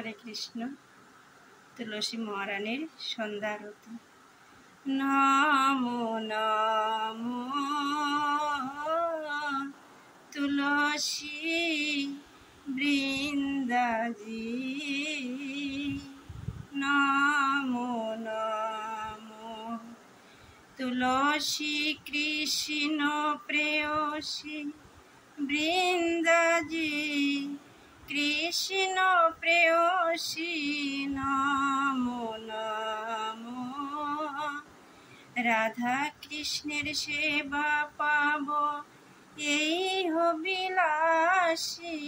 হরে কৃষ্ণ। তুলসী মহারানীর সন্ধ্যা আরতি। নমো নমো তুলসী বৃন্দাজি, নমো নমো তুলসী কৃষ্ণ প্রেয়সী বৃন্দাজি, কৃষ্ণ প্রেয়সী নমো নমো। রাধা কৃষ্ণের সেবা পাব এই অভিলাষী,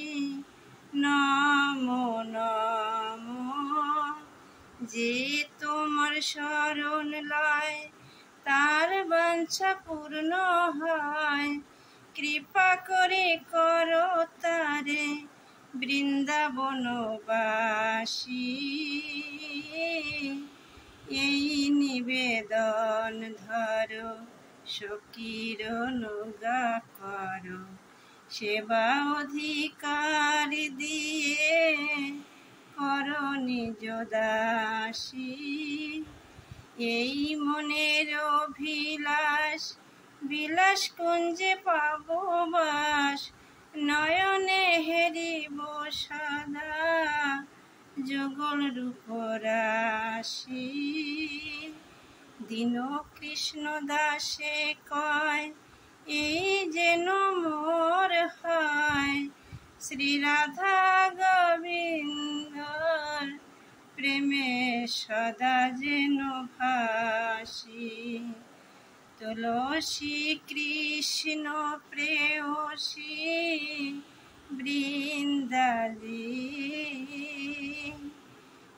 নমো নমো। যে তোমার শরণ লয় তার বাঞ্ছা পূর্ণ হয়, কৃপা করে করো তারে বৃন্দাবনবাসী। এই নিবেদন ধরো সখীর অনুজ্ঞা করো, সেবা অধিকার দিয়ে করো নিজ দাসী। এই মনের অভিলাষ বিলাস কুঞ্জে পাব বাস, নয়নে হেরিব সদা যুগল রূপ রাশি। দীন কৃষ্ণ দাসে কয় এই যেন মোর হয়, শ্রী রাধা গোবিন্দর প্রেমে সদা যেন ভাসি। তুলসী কৃষ্ণ প্রেয়সী বৃন্দাজি,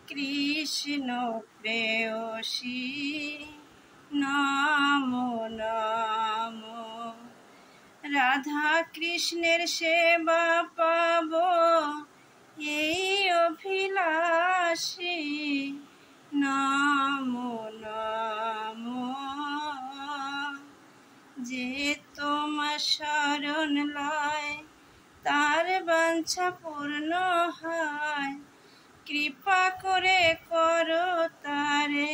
কৃষ্ণ প্রেয়সী নমো নমো। রাধা কৃষ্ণের সেবা পাব এই অভিলাষী, নমো নমো। যে তোমার শরণ লয় তার বাঞ্ছা পূর্ণ হয়, কৃপা করে করো তারে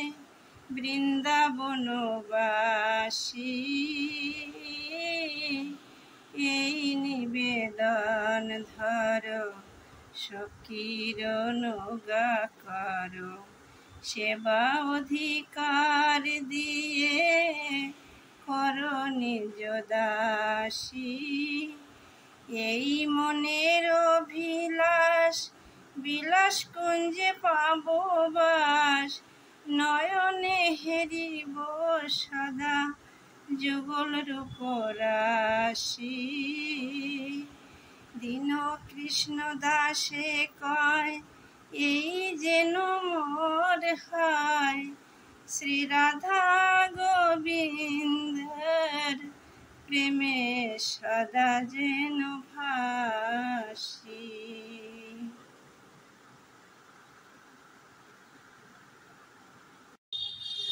বৃন্দাবনবাসী। এই নিবেদন ধরো সখীর অনুজ্ঞা করো, সেবা অধিকার দিয়ে করো নিজ দাসী। এই মনের অভিলাষ বিলাস কুঞ্জে পাব বাস, নয়নে হেরিব সদা যুগল রূপ রাশি। দীন কৃষ্ণ দাসে কয় এই যেন মোর হয়, শ্রী রাধা গোবিন্দর প্রেমে সদা যেন ভাসি।